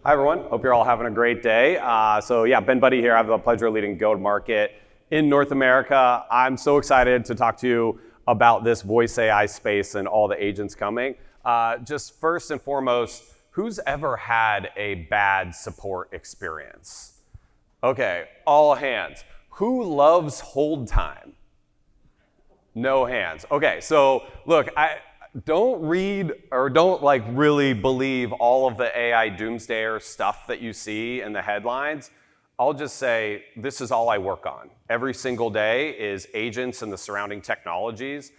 Hi everyone, hope you're all having a great day. Ben Budde here. I have the pleasure of leading go-to-market in North America. I'm so excited to talk to you about this voice AI space and all the agents coming. Just first and foremost, who's ever had a bad support experience? Okay, all hands. Who loves hold time? No hands. Okay, so look, don't read or don't really believe all of the AI doomsdayer stuff that you see in the headlines. I'll just say this is all I work on. Every single day is agents and the surrounding technologies.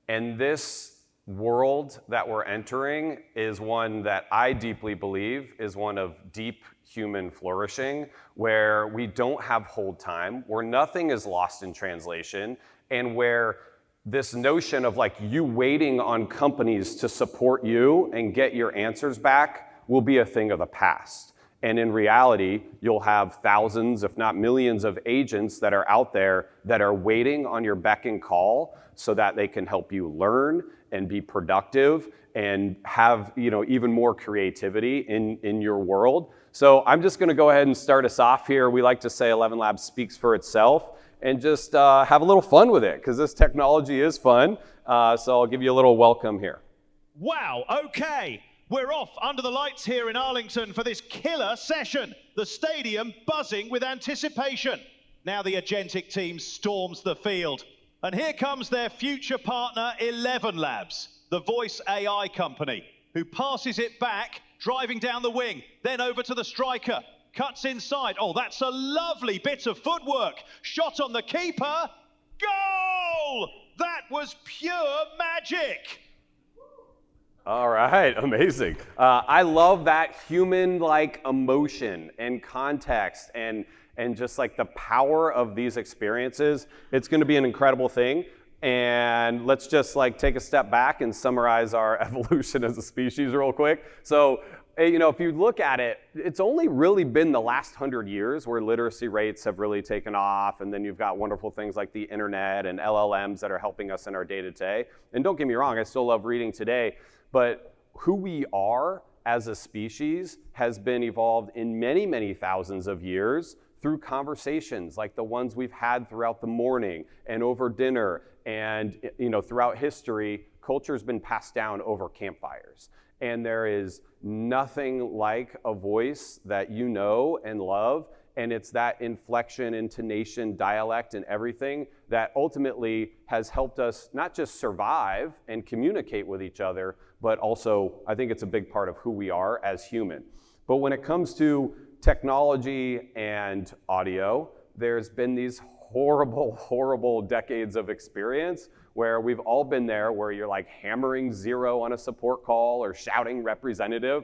And this world that we're entering is one that I deeply believe is one of deep human flourishing, where we don't have hold time, where nothing is lost in translation, and where this notion of you waiting on companies to support you and get your answers back will be a thing of the past. And in reality, you'll have thousands, if not millions, of agents that are out there that are waiting on your beck and call so that they can help you learn and be productive and have even more creativity in your world. So I'm just gonna go ahead and start us off here. We like to say 11 Labs speaks for itself, and just have a little fun with it, because this technology is fun. So I'll give you a little welcome here. Wow, okay. We're off under the lights here in Arlington for this killer session. The stadium buzzing with anticipation. Now the Agentic team storms the field. And here comes their future partner, 11 Labs, the voice AI company, who passes it back, driving down the wing, then over to the striker. Cuts inside. Oh, that's a lovely bit of footwork. Shot on the keeper. Goal! That was pure magic. All right, amazing. I love that human-like emotion and context and just the power of these experiences. It's going to be an incredible thing. And let's just take a step back and summarize our evolution as a species real quick. So, if you look at it, it's only really been the last 100 years where literacy rates have really taken off, and then you've got wonderful things like the internet and LLMs that are helping us in our day-to-day. And don't get me wrong, I still love reading today, but who we are as a species has been evolved in many, many thousands of years through conversations like the ones we've had throughout the morning and over dinner, and throughout history, culture's been passed down over campfires. And there is nothing like a voice that you know and love, and it's that inflection, intonation, dialect, and everything that ultimately has helped us not just survive and communicate with each other, but also I think it's a big part of who we are as human. But when it comes to technology and audio, there's been these horrible, horrible decades of experience where we've all been there, where you're hammering 0 on a support call or shouting representative.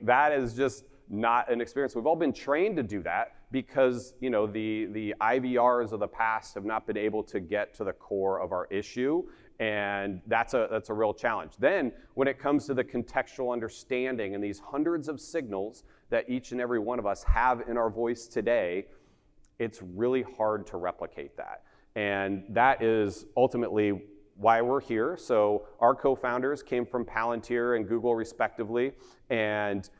That is just not an experience. We've all been trained to do that because the IVRs of the past have not been able to get to the core of our issue, and that's a real challenge. Then when it comes to the contextual understanding and these hundreds of signals that each and every one of us have in our voice today, it's really hard to replicate that. And that is ultimately why we're here. So our co-founders came from Palantir and Google respectively, and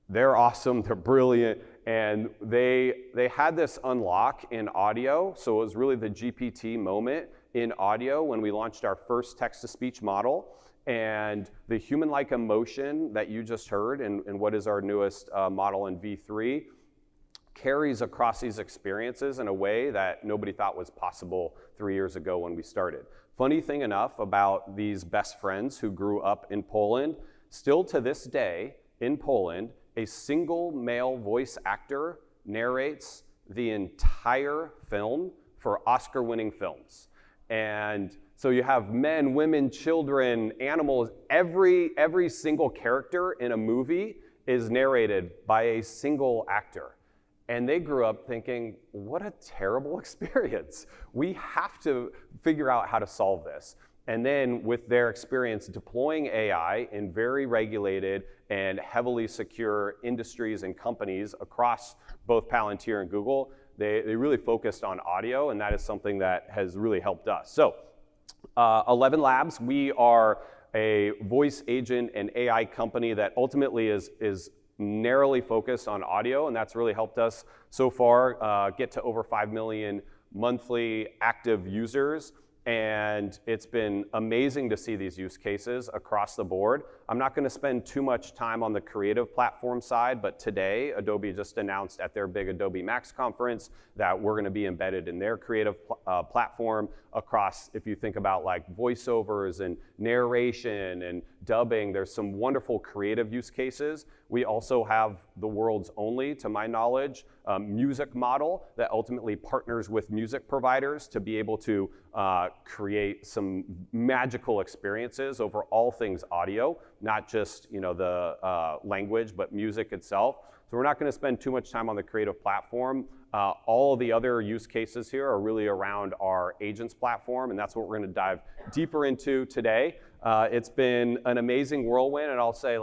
they're awesome, they're brilliant, and they had this unlock in audio. So it was really the GPT moment in audio when we launched our first text-to-speech model. And the human-like emotion that you just heard in what is our newest model in V3 carries across these experiences in a way that nobody thought was possible 3 years ago when we started. Funny thing enough about these best friends who grew up in Poland, still to this day in Poland, a single male voice actor narrates the entire film for Oscar-winning films. And so you have men, women, children, animals, every single character in a movie is narrated by a single actor. And they grew up thinking, what a terrible experience. We have to figure out how to solve this. And then with their experience deploying AI in very regulated and heavily secure industries and companies across both Palantir and Google, they really focused on audio, and that is something that has really helped us. So 11 Labs, we are a voice agent and AI company that ultimately is narrowly focused on audio, and that's really helped us so far get to over 5 million monthly active users. And it's been amazing to see these use cases across the board. I'm not going to spend too much time on the creative platform side, but today Adobe just announced at their big Adobe Max conference that we're going to be embedded in their creative platform across, if you think about like voiceovers and narration and dubbing, there's some wonderful creative use cases. We also have the world's only, to my knowledge, music model that ultimately partners with music providers to be able to create some magical experiences over all things audio, not just the language, but music itself. So we're not going to spend too much time on the creative platform. All the other use cases here are really around our agents platform, and that's what we're going to dive deeper into today. It's been an amazing whirlwind, and I'll say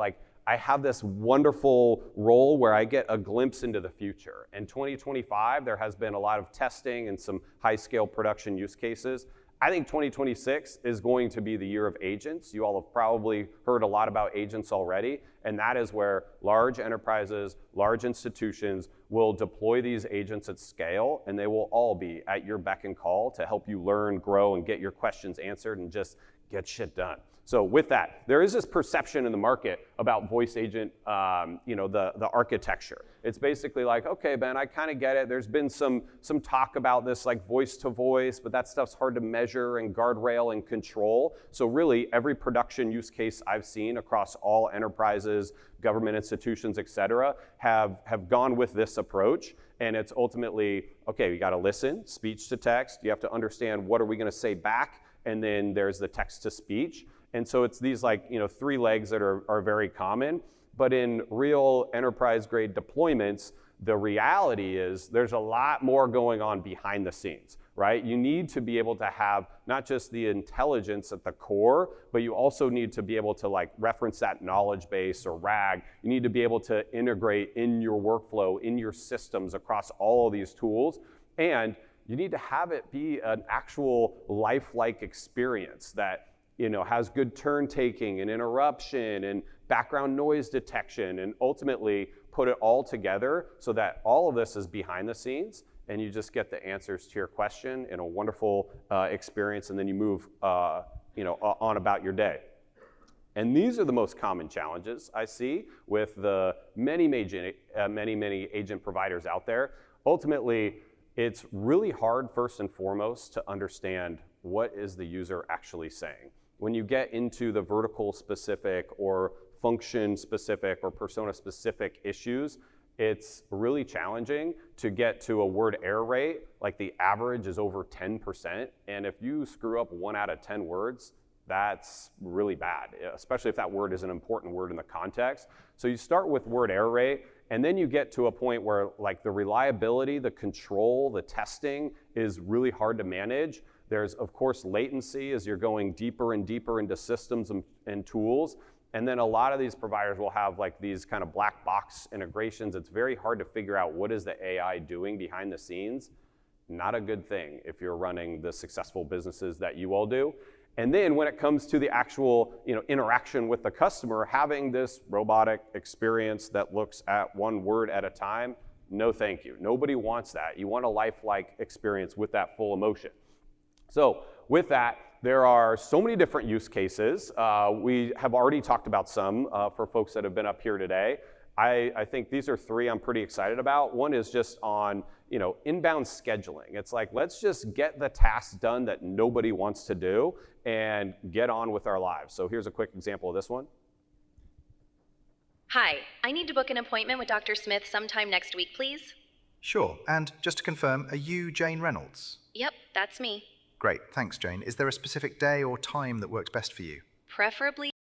I have this wonderful role where I get a glimpse into the future. In 2025, there has been a lot of testing and some high-scale production use cases. I think 2026 is going to be the year of agents. You all have probably heard a lot about agents already, and that is where large enterprises, large institutions will deploy these agents at scale, and they will all be at your beck and call to help you learn, grow, and get your questions answered and just get shit done. So with that, there is this perception in the market about voice agent, the architecture. It's basically like, okay, Ben, I kind of get it. There's been some talk about this like voice to voice, but that stuff's hard to measure and guardrail and control. So really, every production use case I've seen across all enterprises, government institutions, et cetera, have gone with this approach. And it's ultimately, okay, you got to listen, speech to text. You have to understand what are we going to say back, and then there's the text to speech. And so it's these three legs that are very common, but in real enterprise-grade deployments, the reality is there's a lot more going on behind the scenes, right? You need to be able to have not just the intelligence at the core, but you also need to be able to reference that knowledge base or RAG. You need to be able to integrate in your workflow, in your systems across all of these tools, and you need to have it be an actual lifelike experience that has good turn taking and interruption and background noise detection, and ultimately put it all together so that all of this is behind the scenes and you just get the answers to your question in a wonderful experience, and then you move on about your day. And these are the most common challenges I see with the many agent providers out there. Ultimately, it's really hard, first and foremost, to understand what is the user actually saying. When you get into the vertical specific or function specific or persona specific issues, it's really challenging to get to a word error rate. Like the average is over 10%. And if you screw up 1 out of 10 words, that's really bad, especially if that word is an important word in the context. So you start with word error rate, and then you get to a point where the reliability, the control, the testing is really hard to manage. There's, of course, latency as you're going deeper and deeper into systems and tools. And then a lot of these providers will have these kind of black box integrations. It's very hard to figure out what is the AI doing behind the scenes. Not a good thing if you're running the successful businesses that you all do. And then when it comes to the actual interaction with the customer, having this robotic experience that looks at one word at a time, no thank you. Nobody wants that. You want a lifelike experience with that full emotion. So with that, there are so many different use cases. We have already talked about some for folks that have been up here today. I think these are 3 I'm pretty excited about. One is just on inbound scheduling. It's let's just get the tasks done that nobody wants to do and get on with our lives. So here's a quick example of this one. Hi, I need to book an appointment with Dr. Smith sometime next week, please. Sure, and just to confirm, are you Jane Reynolds? Yep, that's me. Great, thanks Jane. Is there a specific day or time that works best for you? Preferably